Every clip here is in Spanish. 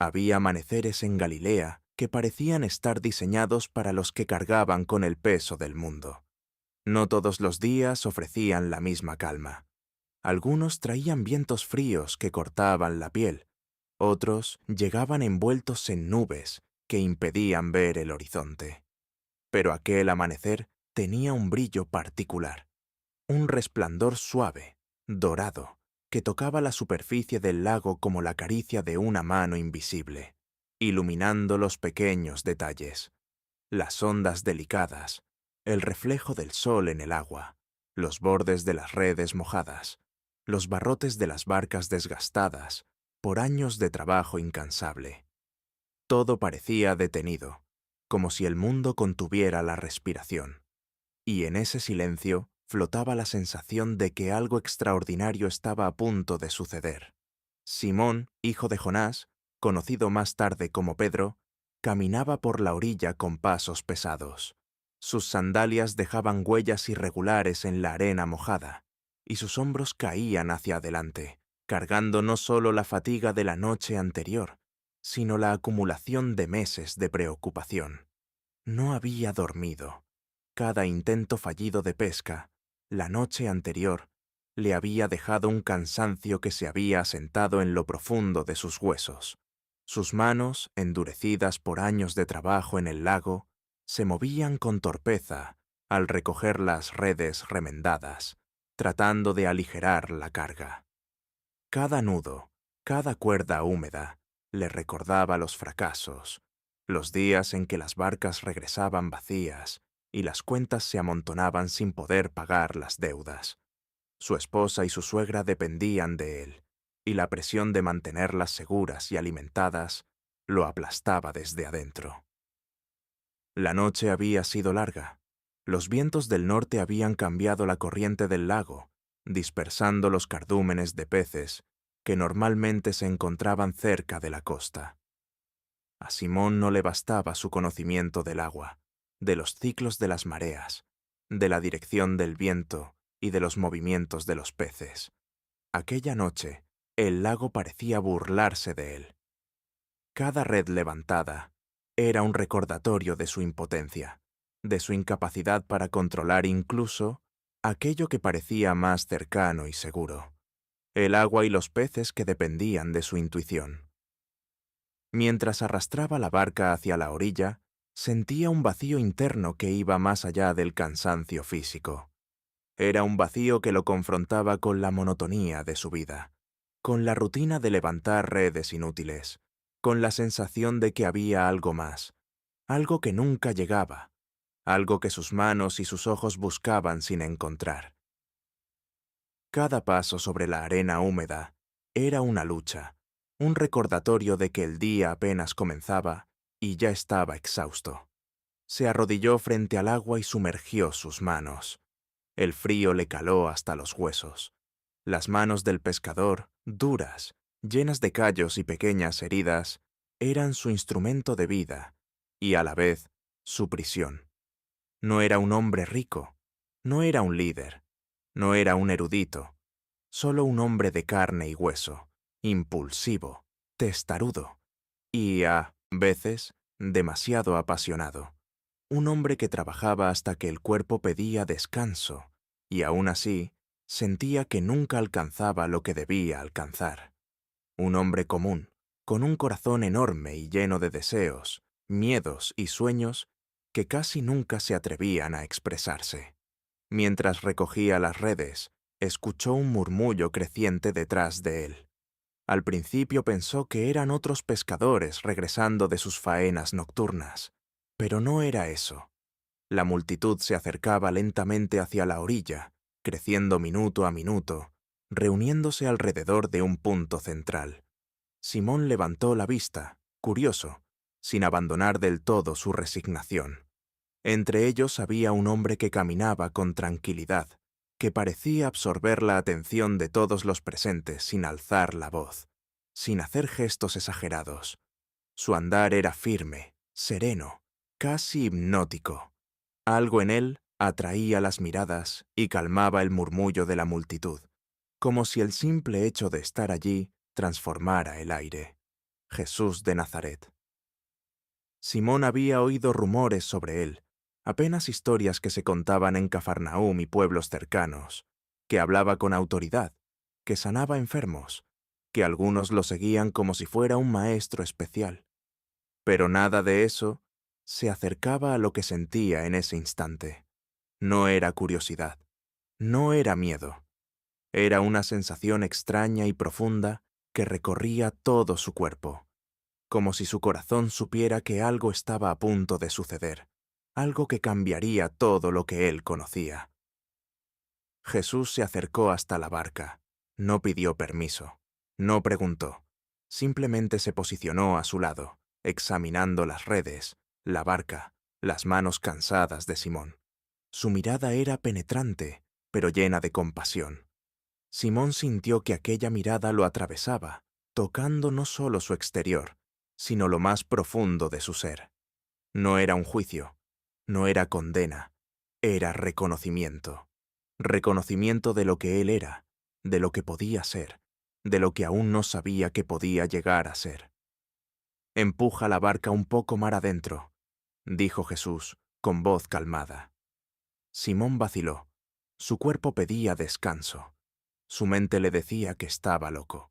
Había amaneceres en Galilea que parecían estar diseñados para los que cargaban con el peso del mundo. No todos los días ofrecían la misma calma. Algunos traían vientos fríos que cortaban la piel, otros llegaban envueltos en nubes que impedían ver el horizonte. Pero aquel amanecer tenía un brillo particular, un resplandor suave, dorado, que tocaba la superficie del lago como la caricia de una mano invisible, iluminando los pequeños detalles, las ondas delicadas, el reflejo del sol en el agua, los bordes de las redes mojadas, los barrotes de las barcas desgastadas por años de trabajo incansable. Todo parecía detenido, como si el mundo contuviera la respiración, y en ese silencio flotaba la sensación de que algo extraordinario estaba a punto de suceder. Simón, hijo de Jonás, conocido más tarde como Pedro, caminaba por la orilla con pasos pesados. Sus sandalias dejaban huellas irregulares en la arena mojada, y sus hombros caían hacia adelante, cargando no solo la fatiga de la noche anterior, sino la acumulación de meses de preocupación. No había dormido. Cada intento fallido de pesca, la noche anterior, le había dejado un cansancio que se había asentado en lo profundo de sus huesos. Sus manos, endurecidas por años de trabajo en el lago, se movían con torpeza al recoger las redes remendadas, tratando de aligerar la carga. Cada nudo, cada cuerda húmeda, le recordaba los fracasos, los días en que las barcas regresaban vacías y las cuentas se amontonaban sin poder pagar las deudas. Su esposa y su suegra dependían de él, y la presión de mantenerlas seguras y alimentadas lo aplastaba desde adentro. La noche había sido larga. Los vientos del norte habían cambiado la corriente del lago, dispersando los cardúmenes de peces que normalmente se encontraban cerca de la costa. A Simón no le bastaba su conocimiento del agua, de los ciclos de las mareas, de la dirección del viento y de los movimientos de los peces. Aquella noche, el lago parecía burlarse de él. Cada red levantada era un recordatorio de su impotencia, de su incapacidad para controlar incluso aquello que parecía más cercano y seguro, el agua y los peces que dependían de su intuición. Mientras arrastraba la barca hacia la orilla, sentía un vacío interno que iba más allá del cansancio físico. Era un vacío que lo confrontaba con la monotonía de su vida, con la rutina de levantar redes inútiles, con la sensación de que había algo más, algo que nunca llegaba, algo que sus manos y sus ojos buscaban sin encontrar. Cada paso sobre la arena húmeda era una lucha, un recordatorio de que el día apenas comenzaba y ya estaba exhausto. Se arrodilló frente al agua y sumergió sus manos. El frío le caló hasta los huesos. Las manos del pescador, duras, llenas de callos y pequeñas heridas, eran su instrumento de vida y a la vez su prisión. No era un hombre rico, no era un líder, no era un erudito, solo un hombre de carne y hueso, impulsivo, testarudo y, a veces, demasiado apasionado. Un hombre que trabajaba hasta que el cuerpo pedía descanso y aún así sentía que nunca alcanzaba lo que debía alcanzar. Un hombre común, con un corazón enorme y lleno de deseos, miedos y sueños que casi nunca se atrevían a expresarse. Mientras recogía las redes, escuchó un murmullo creciente detrás de él. Al principio pensó que eran otros pescadores regresando de sus faenas nocturnas, pero no era eso. La multitud se acercaba lentamente hacia la orilla, creciendo minuto a minuto, reuniéndose alrededor de un punto central. Simón levantó la vista, curioso, sin abandonar del todo su resignación. Entre ellos había un hombre que caminaba con tranquilidad, que parecía absorber la atención de todos los presentes sin alzar la voz, sin hacer gestos exagerados. Su andar era firme, sereno, casi hipnótico. Algo en él atraía las miradas y calmaba el murmullo de la multitud, como si el simple hecho de estar allí transformara el aire. Jesús de Nazaret. Simón había oído rumores sobre él, apenas historias que se contaban en Cafarnaúm y pueblos cercanos, que hablaba con autoridad, que sanaba enfermos, que algunos lo seguían como si fuera un maestro especial. Pero nada de eso se acercaba a lo que sentía en ese instante. No era curiosidad, no era miedo, era una sensación extraña y profunda que recorría todo su cuerpo, como si su corazón supiera que algo estaba a punto de suceder, algo que cambiaría todo lo que él conocía. Jesús se acercó hasta la barca, no pidió permiso, no preguntó, simplemente se posicionó a su lado, examinando las redes, la barca, las manos cansadas de Simón. Su mirada era penetrante, pero llena de compasión. Simón sintió que aquella mirada lo atravesaba, tocando no solo su exterior, sino lo más profundo de su ser. No era un juicio, no era condena, era reconocimiento. Reconocimiento de lo que él era, de lo que podía ser, de lo que aún no sabía que podía llegar a ser. «Empuja la barca un poco mar adentro», dijo Jesús, con voz calmada. Simón vaciló. Su cuerpo pedía descanso. Su mente le decía que estaba loco.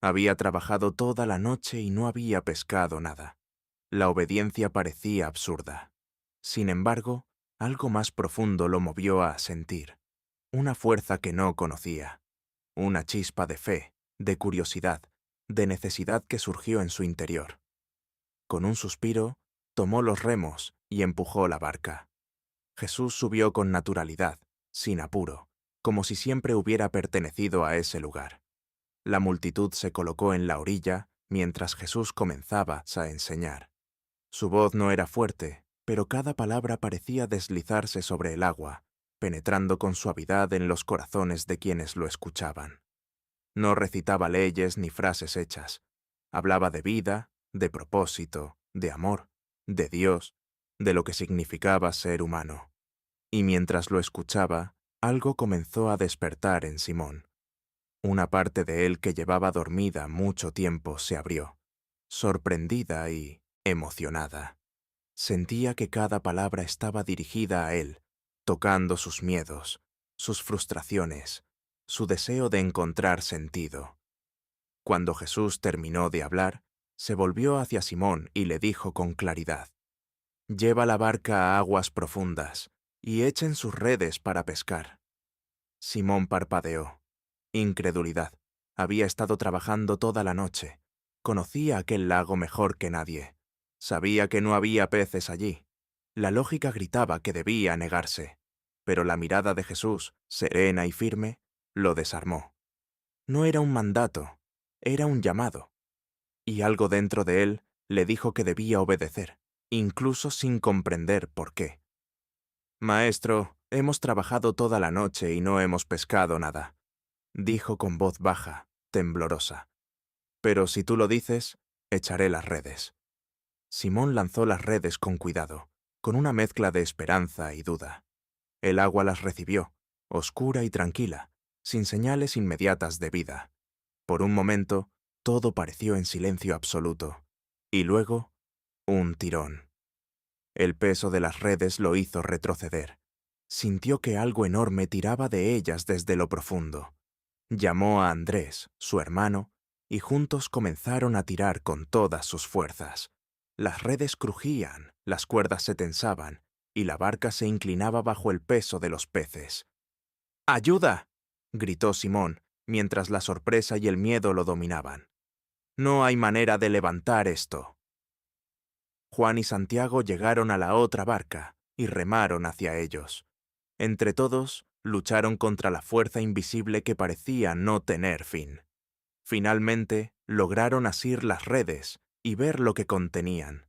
Había trabajado toda la noche y no había pescado nada. La obediencia parecía absurda. Sin embargo, algo más profundo lo movió a asentir. Una fuerza que no conocía. Una chispa de fe, de curiosidad, de necesidad que surgió en su interior. Con un suspiro, tomó los remos y empujó la barca. Jesús subió con naturalidad, sin apuro, como si siempre hubiera pertenecido a ese lugar. La multitud se colocó en la orilla mientras Jesús comenzaba a enseñar. Su voz no era fuerte, pero cada palabra parecía deslizarse sobre el agua, penetrando con suavidad en los corazones de quienes lo escuchaban. No recitaba leyes ni frases hechas. Hablaba de vida, de propósito, de amor, de Dios, de lo que significaba ser humano. Y mientras lo escuchaba, algo comenzó a despertar en Simón. Una parte de él que llevaba dormida mucho tiempo se abrió, sorprendida y emocionada. Sentía que cada palabra estaba dirigida a él, tocando sus miedos, sus frustraciones, su deseo de encontrar sentido. Cuando Jesús terminó de hablar, se volvió hacia Simón y le dijo con claridad: «Lleva la barca a aguas profundas y echen sus redes para pescar». Simón parpadeó. Incredulidad. Había estado trabajando toda la noche. Conocía aquel lago mejor que nadie. Sabía que no había peces allí. La lógica gritaba que debía negarse, pero la mirada de Jesús, serena y firme, lo desarmó. No era un mandato, era un llamado. Y algo dentro de él le dijo que debía obedecer, incluso sin comprender por qué. «Maestro, hemos trabajado toda la noche y no hemos pescado nada», dijo con voz baja, temblorosa. «Pero si tú lo dices, echaré las redes». Simón lanzó las redes con cuidado, con una mezcla de esperanza y duda. El agua las recibió, oscura y tranquila, sin señales inmediatas de vida. Por un momento, todo pareció en silencio absoluto. Y luego, un tirón. El peso de las redes lo hizo retroceder. Sintió que algo enorme tiraba de ellas desde lo profundo. Llamó a Andrés, su hermano, y juntos comenzaron a tirar con todas sus fuerzas. Las redes crujían, las cuerdas se tensaban, y la barca se inclinaba bajo el peso de los peces. «¡Ayuda!», gritó Simón, mientras la sorpresa y el miedo lo dominaban. «No hay manera de levantar esto». Juan y Santiago llegaron a la otra barca y remaron hacia ellos. Entre todos, lucharon contra la fuerza invisible que parecía no tener fin. Finalmente, lograron asir las redes y ver lo que contenían.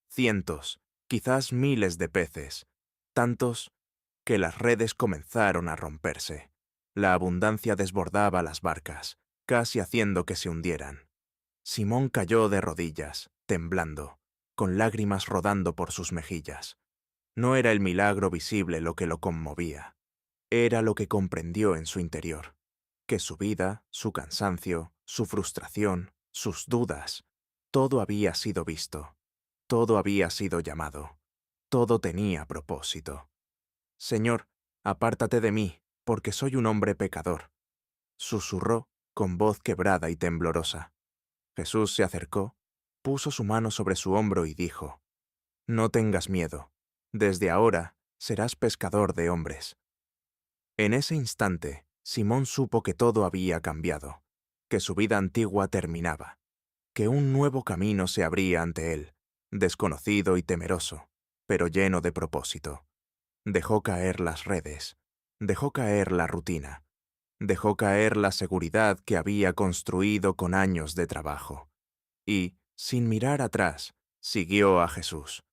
Cientos, quizás miles de peces, tantos que las redes comenzaron a romperse. La abundancia desbordaba las barcas, casi haciendo que se hundieran. Simón cayó de rodillas, temblando, con lágrimas rodando por sus mejillas. No era el milagro visible lo que lo conmovía. Era lo que comprendió en su interior, que su vida, su cansancio, su frustración, sus dudas, Todo había sido visto, todo había sido llamado, todo tenía propósito. Señor, apártate de mí, porque soy un hombre pecador, susurró con voz quebrada y temblorosa. Jesús se acercó, puso su mano sobre su hombro y dijo, no tengas miedo, desde ahora serás pescador de hombres. En ese instante, Simón supo que todo había cambiado, que su vida antigua terminaba, que un nuevo camino se abría ante él, desconocido y temeroso, pero lleno de propósito. Dejó caer las redes, dejó caer la rutina, dejó caer la seguridad que había construido con años de trabajo, y, sin mirar atrás, siguió a Jesús.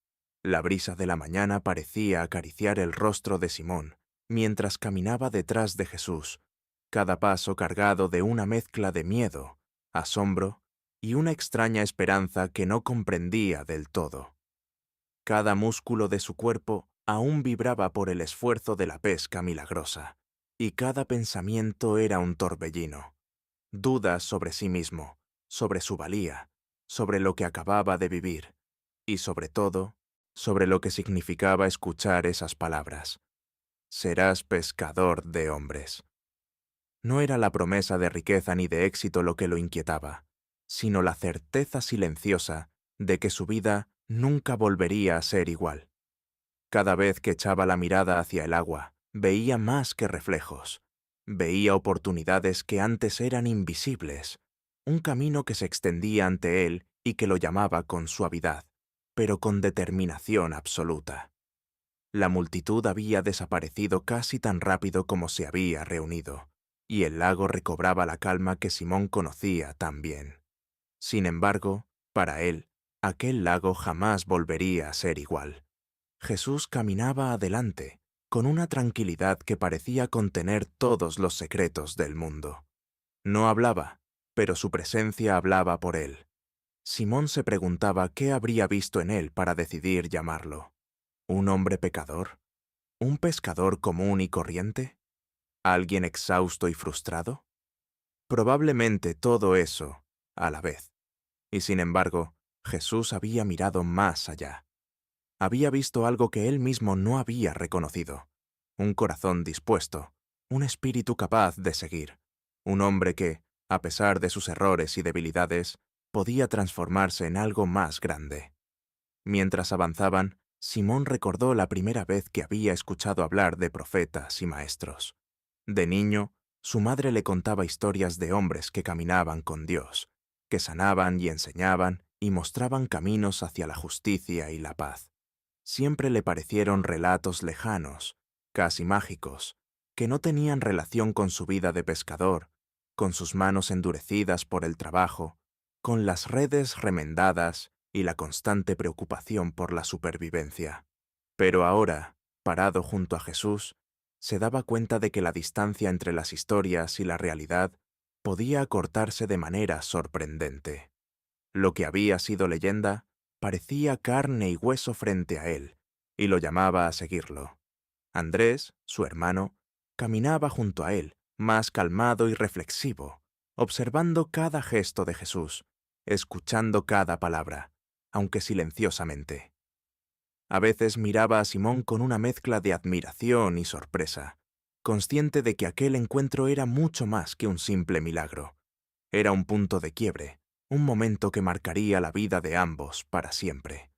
La brisa de la mañana parecía acariciar el rostro de Simón, mientras caminaba detrás de Jesús, cada paso cargado de una mezcla de miedo, asombro y una extraña esperanza que no comprendía del todo. Cada músculo de su cuerpo aún vibraba por el esfuerzo de la pesca milagrosa, y cada pensamiento era un torbellino. Dudas sobre sí mismo, sobre su valía, sobre lo que acababa de vivir, y sobre todo, sobre lo que significaba escuchar esas palabras. Serás pescador de hombres. No era la promesa de riqueza ni de éxito lo que lo inquietaba, sino la certeza silenciosa de que su vida nunca volvería a ser igual. Cada vez que echaba la mirada hacia el agua, veía más que reflejos. Veía oportunidades que antes eran invisibles, un camino que se extendía ante él y que lo llamaba con suavidad, pero con determinación absoluta. La multitud había desaparecido casi tan rápido como se había reunido, y el lago recobraba la calma que Simón conocía tan bien. Sin embargo, para él, aquel lago jamás volvería a ser igual. Jesús caminaba adelante, con una tranquilidad que parecía contener todos los secretos del mundo. No hablaba, pero su presencia hablaba por él. Simón se preguntaba qué habría visto en él para decidir llamarlo. ¿Un hombre pecador? ¿Un pescador común y corriente? ¿Alguien exhausto y frustrado? Probablemente todo eso, a la vez. Y sin embargo, Jesús había mirado más allá. Había visto algo que él mismo no había reconocido. Un corazón dispuesto, un espíritu capaz de seguir. Un hombre que, a pesar de sus errores y debilidades, podía transformarse en algo más grande. Mientras avanzaban, Simón recordó la primera vez que había escuchado hablar de profetas y maestros. De niño, su madre le contaba historias de hombres que caminaban con Dios, que sanaban y enseñaban y mostraban caminos hacia la justicia y la paz. Siempre le parecieron relatos lejanos, casi mágicos, que no tenían relación con su vida de pescador, con sus manos endurecidas por el trabajo, con las redes remendadas y la constante preocupación por la supervivencia. Pero ahora, parado junto a Jesús, se daba cuenta de que la distancia entre las historias y la realidad podía acortarse de manera sorprendente. Lo que había sido leyenda parecía carne y hueso frente a él, y lo llamaba a seguirlo. Andrés, su hermano, caminaba junto a él, más calmado y reflexivo, observando cada gesto de Jesús, escuchando cada palabra, aunque silenciosamente. A veces miraba a Simón con una mezcla de admiración y sorpresa, consciente de que aquel encuentro era mucho más que un simple milagro. Era un punto de quiebre, un momento que marcaría la vida de ambos para siempre.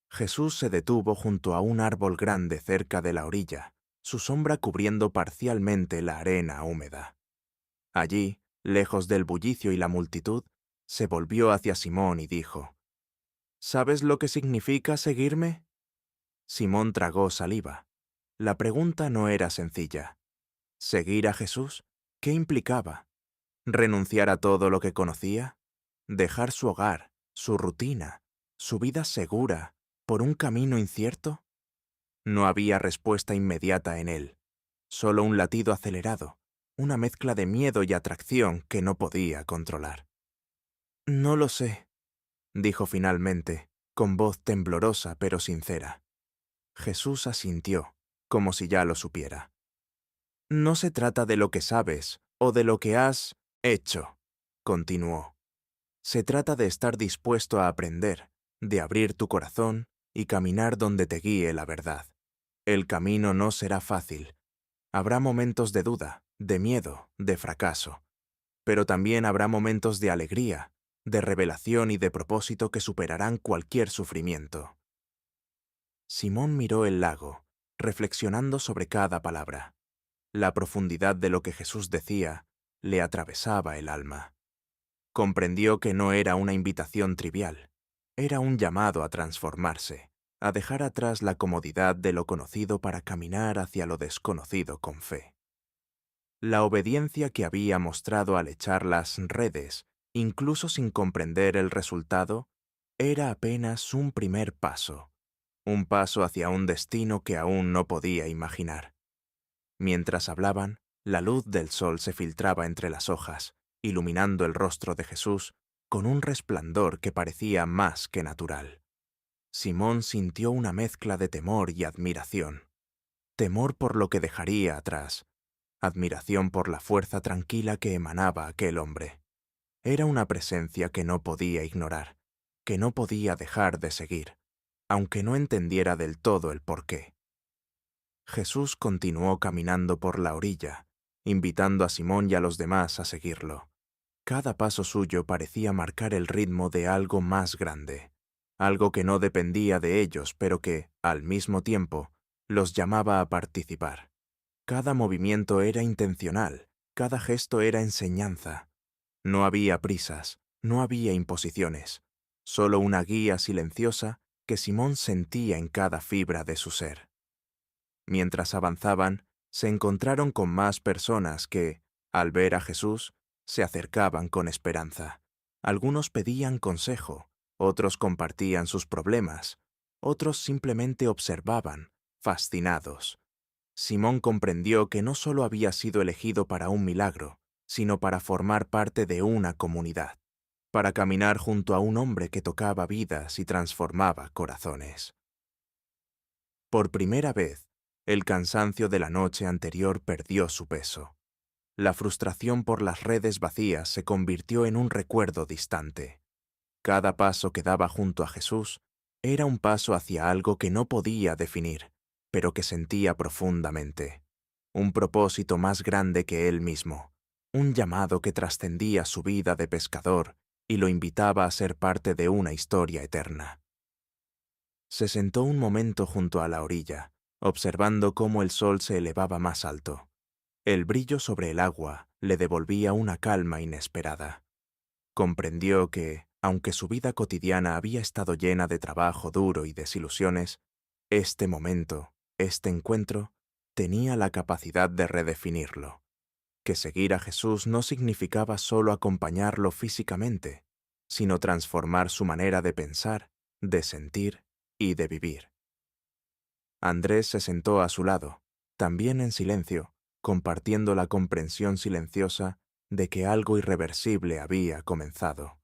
Jesús se detuvo junto a un árbol grande cerca de la orilla, su sombra cubriendo parcialmente la arena húmeda. Allí, lejos del bullicio y la multitud, se volvió hacia Simón y dijo, ¿sabes lo que significa seguirme? Simón tragó saliva. La pregunta no era sencilla. ¿Seguir a Jesús? ¿Qué implicaba? ¿Renunciar a todo lo que conocía? ¿Dejar su hogar, su rutina, su vida segura, por un camino incierto? No había respuesta inmediata en él, solo un latido acelerado, una mezcla de miedo y atracción que no podía controlar. No lo sé, dijo finalmente, con voz temblorosa pero sincera. Jesús asintió, como si ya lo supiera. No se trata de lo que sabes o de lo que has hecho, continuó. Se trata de estar dispuesto a aprender, de abrir tu corazón y caminar donde te guíe la verdad. El camino no será fácil. Habrá momentos de duda, de miedo, de fracaso, pero también habrá momentos de alegría, de revelación y de propósito que superarán cualquier sufrimiento. Simón miró el lago, reflexionando sobre cada palabra. La profundidad de lo que Jesús decía le atravesaba el alma. Comprendió que no era una invitación trivial, era un llamado a transformarse, a dejar atrás la comodidad de lo conocido para caminar hacia lo desconocido con fe. La obediencia que había mostrado al echar las redes, incluso sin comprender el resultado, era apenas un primer paso, un paso hacia un destino que aún no podía imaginar. Mientras hablaban, la luz del sol se filtraba entre las hojas, iluminando el rostro de Jesús con un resplandor que parecía más que natural. Simón sintió una mezcla de temor y admiración. Temor por lo que dejaría atrás, admiración por la fuerza tranquila que emanaba aquel hombre. Era una presencia que no podía ignorar, que no podía dejar de seguir, aunque no entendiera del todo el porqué. Jesús continuó caminando por la orilla, invitando a Simón y a los demás a seguirlo. Cada paso suyo parecía marcar el ritmo de algo más grande, algo que no dependía de ellos, pero que, al mismo tiempo, los llamaba a participar. Cada movimiento era intencional, cada gesto era enseñanza. No había prisas, no había imposiciones, solo una guía silenciosa que Simón sentía en cada fibra de su ser. Mientras avanzaban, se encontraron con más personas que, al ver a Jesús, se acercaban con esperanza. Algunos pedían consejo, otros compartían sus problemas, otros simplemente observaban, fascinados. Simón comprendió que no solo había sido elegido para un milagro, sino para formar parte de una comunidad, para caminar junto a un hombre que tocaba vidas y transformaba corazones. Por primera vez, el cansancio de la noche anterior perdió su peso. La frustración por las redes vacías se convirtió en un recuerdo distante. Cada paso que daba junto a Jesús era un paso hacia algo que no podía definir, pero que sentía profundamente. Un propósito más grande que él mismo, un llamado que trascendía su vida de pescador y lo invitaba a ser parte de una historia eterna. Se sentó un momento junto a la orilla, observando cómo el sol se elevaba más alto. El brillo sobre el agua le devolvía una calma inesperada. Comprendió que, aunque su vida cotidiana había estado llena de trabajo duro y desilusiones, este momento, este encuentro, tenía la capacidad de redefinirlo. Que seguir a Jesús no significaba solo acompañarlo físicamente, sino transformar su manera de pensar, de sentir y de vivir. Andrés se sentó a su lado, también en silencio, compartiendo la comprensión silenciosa de que algo irreversible había comenzado.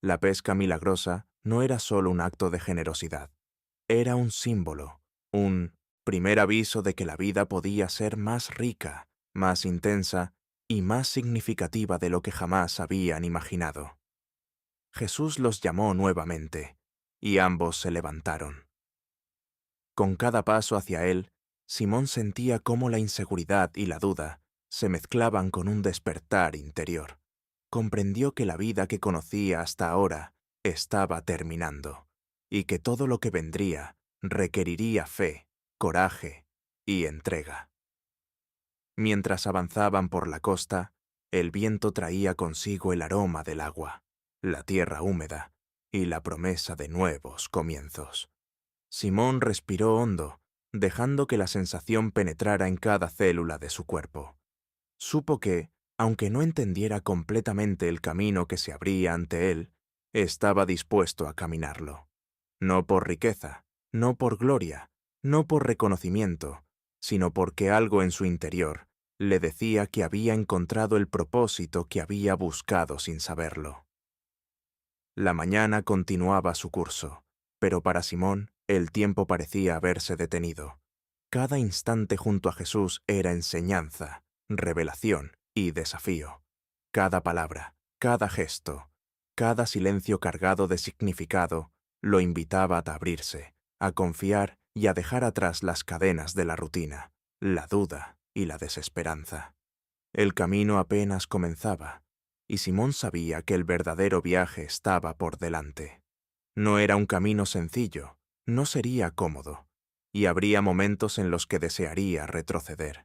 La pesca milagrosa no era solo un acto de generosidad, era un símbolo, un primer aviso de que la vida podía ser más rica, más intensa y más significativa de lo que jamás habían imaginado. Jesús los llamó nuevamente, y ambos se levantaron. Con cada paso hacia él, Simón sentía cómo la inseguridad y la duda se mezclaban con un despertar interior. Comprendió que la vida que conocía hasta ahora estaba terminando, y que todo lo que vendría requeriría fe, coraje y entrega. Mientras avanzaban por la costa, el viento traía consigo el aroma del agua, la tierra húmeda y la promesa de nuevos comienzos. Simón respiró hondo, dejando que la sensación penetrara en cada célula de su cuerpo. Supo que, aunque no entendiera completamente el camino que se abría ante él, estaba dispuesto a caminarlo. No por riqueza, no por gloria, no por reconocimiento, sino porque algo en su interior le decía que había encontrado el propósito que había buscado sin saberlo. La mañana continuaba su curso, pero para Simón el tiempo parecía haberse detenido. Cada instante junto a Jesús era enseñanza, revelación y desafío. Cada palabra, cada gesto, Cada silencio cargado de significado lo invitaba a abrirse, a confiar y a dejar atrás las cadenas de la rutina, la duda y la desesperanza. El camino apenas comenzaba, y Simón sabía que el verdadero viaje estaba por delante. No era un camino sencillo, no sería cómodo, y habría momentos en los que desearía retroceder.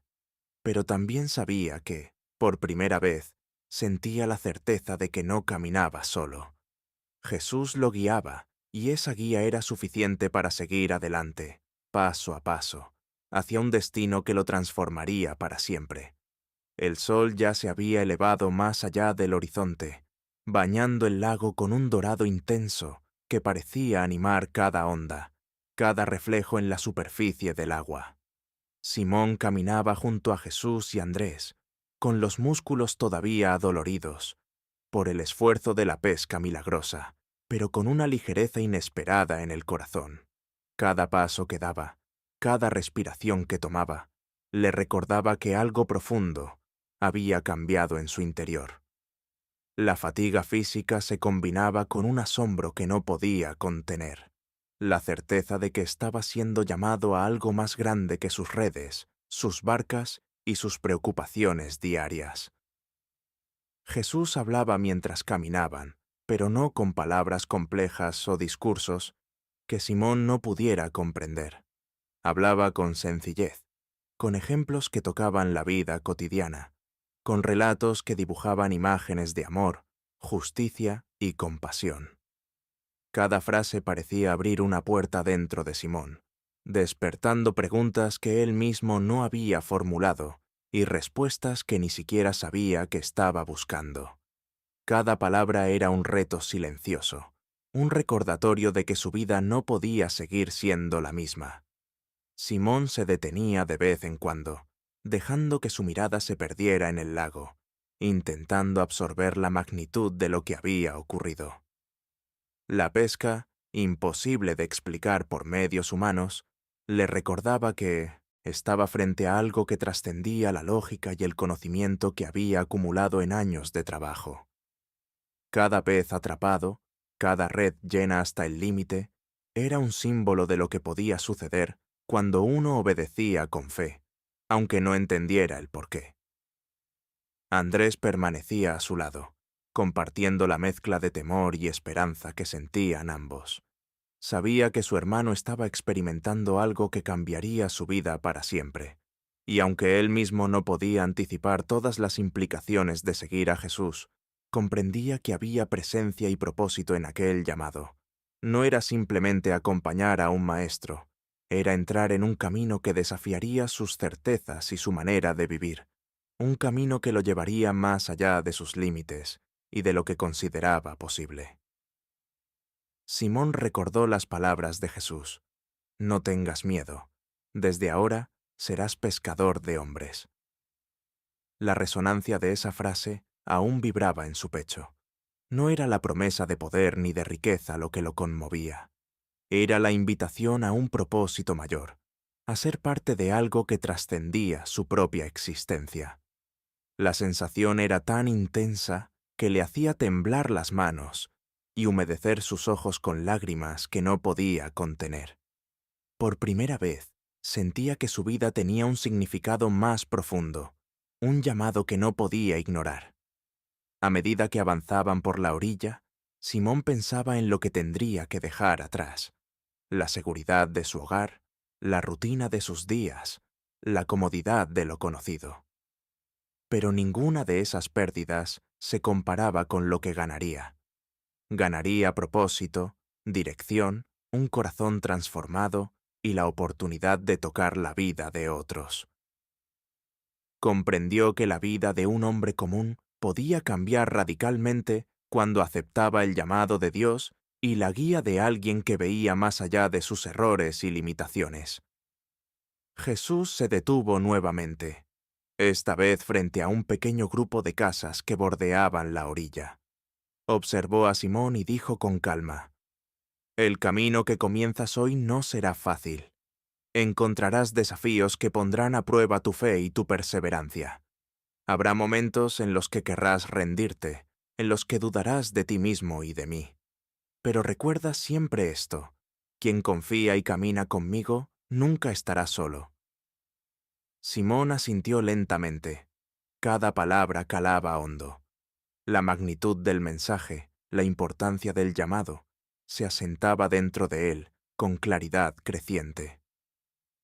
Pero también sabía que, por primera vez, sentía la certeza de que no caminaba solo. Jesús lo guiaba, y esa guía era suficiente para seguir adelante, paso a paso, hacia un destino que lo transformaría para siempre. El sol ya se había elevado más allá del horizonte, bañando el lago con un dorado intenso que parecía animar cada onda, cada reflejo en la superficie del agua. Simón caminaba junto a Jesús y Andrés, con los músculos todavía adoloridos, por el esfuerzo de la pesca milagrosa, pero con una ligereza inesperada en el corazón. Cada paso que daba, cada respiración que tomaba, le recordaba que algo profundo había cambiado en su interior. La fatiga física se combinaba con un asombro que no podía contener, la certeza de que estaba siendo llamado a algo más grande que sus redes, sus barcas y sus preocupaciones diarias. Jesús hablaba mientras caminaban, pero no con palabras complejas o discursos que Simón no pudiera comprender. Hablaba con sencillez, con ejemplos que tocaban la vida cotidiana, con relatos que dibujaban imágenes de amor, justicia y compasión. Cada frase parecía abrir una puerta dentro de Simón, despertando preguntas que él mismo no había formulado y respuestas que ni siquiera sabía que estaba buscando. Cada palabra era un reto silencioso, un recordatorio de que su vida no podía seguir siendo la misma. Simón se detenía de vez en cuando, dejando que su mirada se perdiera en el lago, intentando absorber la magnitud de lo que había ocurrido. La pesca, imposible de explicar por medios humanos, le recordaba que estaba frente a algo que trascendía la lógica y el conocimiento que había acumulado en años de trabajo. Cada pez atrapado, cada red llena hasta el límite, era un símbolo de lo que podía suceder cuando uno obedecía con fe, aunque no entendiera el porqué. Andrés permanecía a su lado, compartiendo la mezcla de temor y esperanza que sentían ambos. Sabía que su hermano estaba experimentando algo que cambiaría su vida para siempre, y aunque él mismo no podía anticipar todas las implicaciones de seguir a Jesús, comprendía que había presencia y propósito en aquel llamado. No era simplemente acompañar a un maestro, era entrar en un camino que desafiaría sus certezas y su manera de vivir, un camino que lo llevaría más allá de sus límites y de lo que consideraba posible. Simón recordó las palabras de Jesús: «No tengas miedo, desde ahora serás pescador de hombres». La resonancia de esa frase aún vibraba en su pecho. No era la promesa de poder ni de riqueza lo que lo conmovía. Era la invitación a un propósito mayor, a ser parte de algo que trascendía su propia existencia. La sensación era tan intensa que le hacía temblar las manos y humedecer sus ojos con lágrimas que no podía contener. Por primera vez, sentía que su vida tenía un significado más profundo, un llamado que no podía ignorar. A medida que avanzaban por la orilla, Simón pensaba en lo que tendría que dejar atrás: la seguridad de su hogar, la rutina de sus días, la comodidad de lo conocido. Pero ninguna de esas pérdidas se comparaba con lo que ganaría. Ganaría propósito, dirección, un corazón transformado y la oportunidad de tocar la vida de otros. Comprendió que la vida de un hombre común podía cambiar radicalmente cuando aceptaba el llamado de Dios y la guía de alguien que veía más allá de sus errores y limitaciones. Jesús se detuvo nuevamente, esta vez frente a un pequeño grupo de casas que bordeaban la orilla. Observó a Simón y dijo con calma: «El camino que comienzas hoy no será fácil. Encontrarás desafíos que pondrán a prueba tu fe y tu perseverancia. Habrá momentos en los que querrás rendirte, en los que dudarás de ti mismo y de mí. Pero recuerda siempre esto: quien confía y camina conmigo nunca estará solo. Simón asintió lentamente. Cada palabra calaba hondo. La magnitud del mensaje, la importancia del llamado, se asentaba dentro de él con claridad creciente.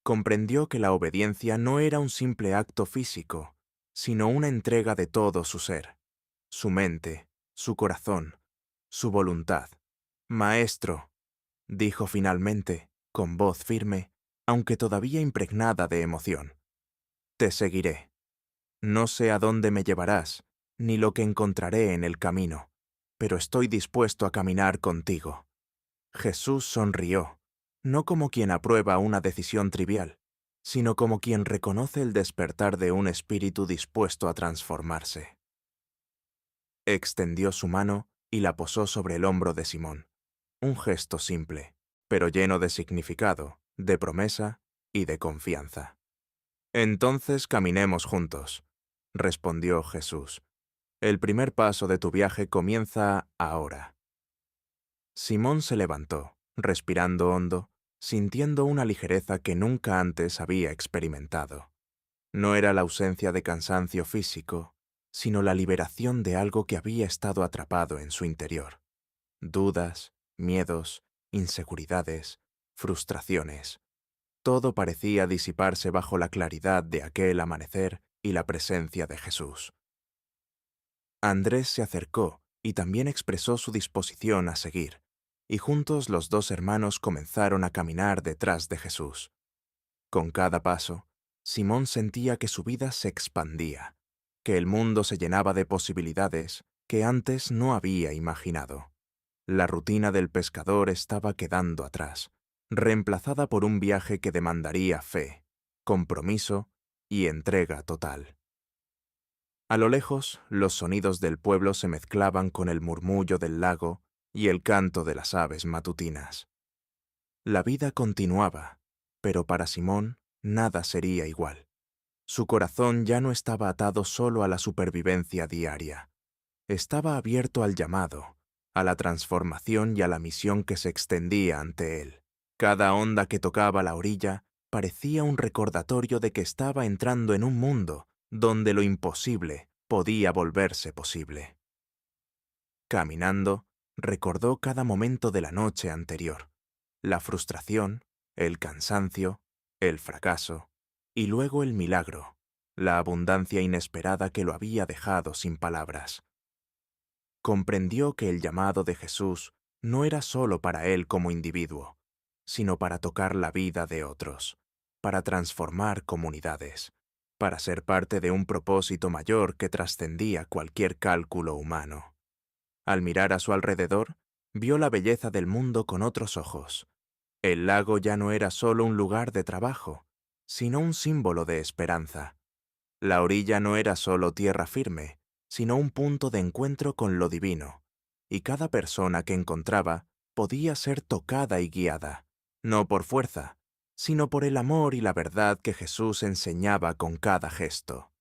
Comprendió que la obediencia no era un simple acto físico, sino una entrega de todo su ser, su mente, su corazón, su voluntad. «Maestro», dijo finalmente, con voz firme, aunque todavía impregnada de emoción, «te seguiré. No sé a dónde me llevarás, ni lo que encontraré en el camino, pero estoy dispuesto a caminar contigo». Jesús sonrió, no como quien aprueba una decisión trivial, sino como quien reconoce el despertar de un espíritu dispuesto a transformarse. Extendió su mano y la posó sobre el hombro de Simón. Un gesto simple, pero lleno de significado, de promesa y de confianza. «Entonces caminemos juntos», respondió Jesús. «El primer paso de tu viaje comienza ahora». Simón se levantó, respirando hondo, sintiendo una ligereza que nunca antes había experimentado. No era la ausencia de cansancio físico, sino la liberación de algo que había estado atrapado en su interior. Dudas, miedos, inseguridades, frustraciones. Todo parecía disiparse bajo la claridad de aquel amanecer y la presencia de Jesús. Andrés se acercó y también expresó su disposición a seguir, y juntos los dos hermanos comenzaron a caminar detrás de Jesús. Con cada paso, Simón sentía que su vida se expandía, que el mundo se llenaba de posibilidades que antes no había imaginado. La rutina del pescador estaba quedando atrás, reemplazada por un viaje que demandaría fe, compromiso y entrega total. A lo lejos, los sonidos del pueblo se mezclaban con el murmullo del lago y el canto de las aves matutinas. La vida continuaba, pero para Simón nada sería igual. Su corazón ya no estaba atado solo a la supervivencia diaria. Estaba abierto al llamado, a la transformación y a la misión que se extendía ante él. Cada onda que tocaba la orilla parecía un recordatorio de que estaba entrando en un mundo donde lo imposible podía volverse posible. Caminando, recordó cada momento de la noche anterior, la frustración, el cansancio, el fracaso, y luego el milagro, la abundancia inesperada que lo había dejado sin palabras. Comprendió que el llamado de Jesús no era solo para él como individuo, sino para tocar la vida de otros, para transformar comunidades, para ser parte de un propósito mayor que trascendía cualquier cálculo humano. Al mirar a su alrededor, vio la belleza del mundo con otros ojos. El lago ya no era solo un lugar de trabajo, sino un símbolo de esperanza. La orilla no era solo tierra firme, sino un punto de encuentro con lo divino, y cada persona que encontraba podía ser tocada y guiada, no por fuerza, sino por el amor y la verdad que Jesús enseñaba con cada gesto.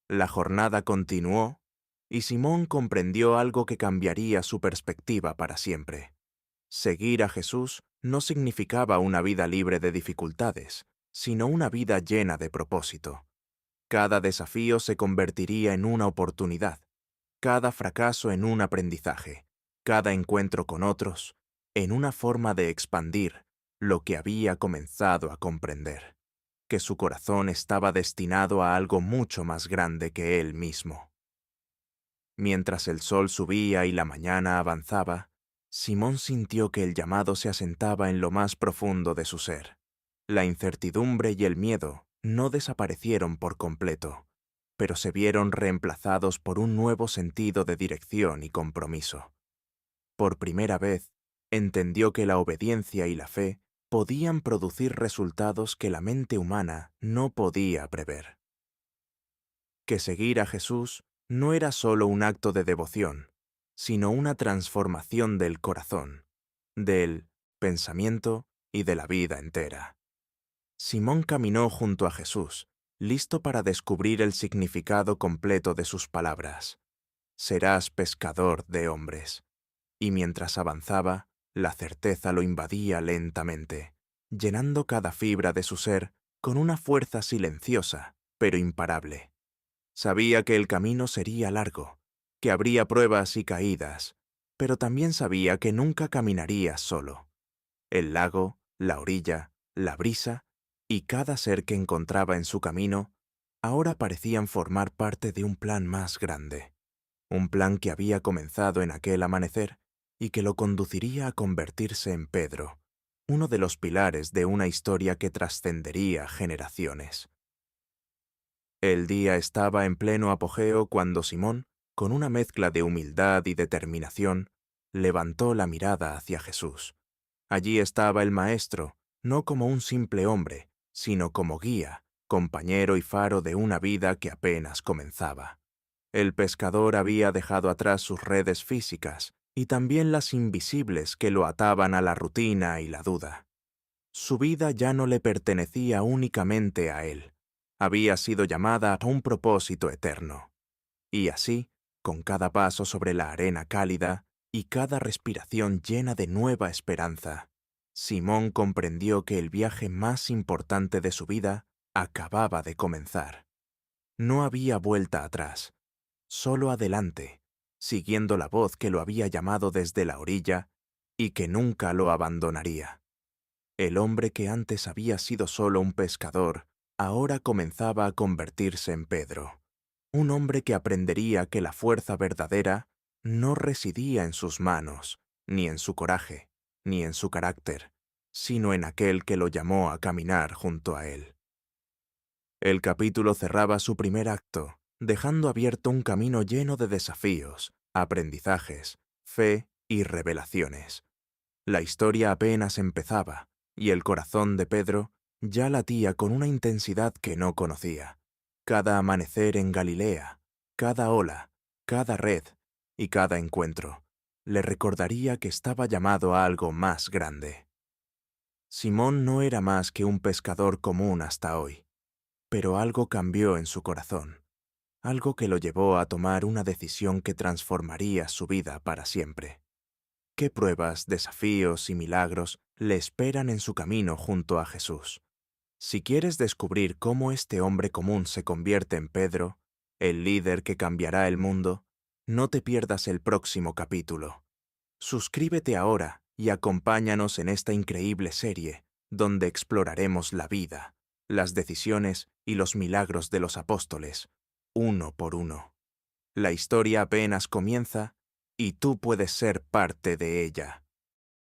La jornada continuó, y Simón comprendió algo que cambiaría su perspectiva para siempre. Seguir a Jesús no significaba una vida libre de dificultades, sino una vida llena de propósito. Cada desafío se convertiría en una oportunidad, cada fracaso en un aprendizaje, cada encuentro con otros en una forma de expandir lo que había comenzado a comprender, que su corazón estaba destinado a algo mucho más grande que él mismo. Mientras el sol subía y la mañana avanzaba, Simón sintió que el llamado se asentaba en lo más profundo de su ser. La incertidumbre y el miedo no desaparecieron por completo, pero se vieron reemplazados por un nuevo sentido de dirección y compromiso. Por primera vez, entendió que la obediencia y la fe podían producir resultados que la mente humana no podía prever. Que seguir a Jesús no era solo un acto de devoción, sino una transformación del corazón, del pensamiento y de la vida entera. Simón caminó junto a Jesús, listo para descubrir el significado completo de sus palabras. serás pescador de hombres. Y mientras avanzaba, la certeza lo invadía lentamente, llenando cada fibra de su ser con una fuerza silenciosa, pero imparable. Sabía que el camino sería largo, que habría pruebas y caídas, pero también sabía que nunca caminaría solo. El lago, la orilla, la brisa y cada ser que encontraba en su camino ahora parecían formar parte de un plan más grande. Un plan que había comenzado en aquel amanecer y que lo conduciría a convertirse en Pedro, uno de los pilares de una historia que trascendería generaciones. El día estaba en pleno apogeo cuando Simón, con una mezcla de humildad y determinación, levantó la mirada hacia Jesús. Allí estaba el Maestro, no como un simple hombre, sino como guía, compañero y faro de una vida que apenas comenzaba. El pescador había dejado atrás sus redes físicas y también las invisibles que lo ataban a la rutina y la duda. Su vida ya no le pertenecía únicamente a él. Había sido llamada a un propósito eterno. Y así, con cada paso sobre la arena cálida y cada respiración llena de nueva esperanza, Simón comprendió que el viaje más importante de su vida acababa de comenzar. No había vuelta atrás, solo adelante, siguiendo la voz que lo había llamado desde la orilla y que nunca lo abandonaría. El hombre que antes había sido solo un pescador, ahora comenzaba a convertirse en Pedro, un hombre que aprendería que la fuerza verdadera no residía en sus manos, ni en su coraje, ni en su carácter, sino en aquel que lo llamó a caminar junto a él. El capítulo cerraba su primer acto, dejando abierto un camino lleno de desafíos, aprendizajes, fe y revelaciones. La historia apenas empezaba, y el corazón de Pedro ya latía con una intensidad que no conocía. Cada amanecer en Galilea, cada ola, cada red y cada encuentro le recordaría que estaba llamado a algo más grande. Simón no era más que un pescador común hasta hoy, pero algo cambió en su corazón, algo que lo llevó a tomar una decisión que transformaría su vida para siempre. ¿Qué pruebas, desafíos y milagros le esperan en su camino junto a Jesús? Si quieres descubrir cómo este hombre común se convierte en Pedro, el líder que cambiará el mundo, no te pierdas el próximo capítulo. Suscríbete ahora y acompáñanos en esta increíble serie, donde exploraremos la vida, las decisiones y los milagros de los apóstoles, uno por uno. La historia apenas comienza y tú puedes ser parte de ella.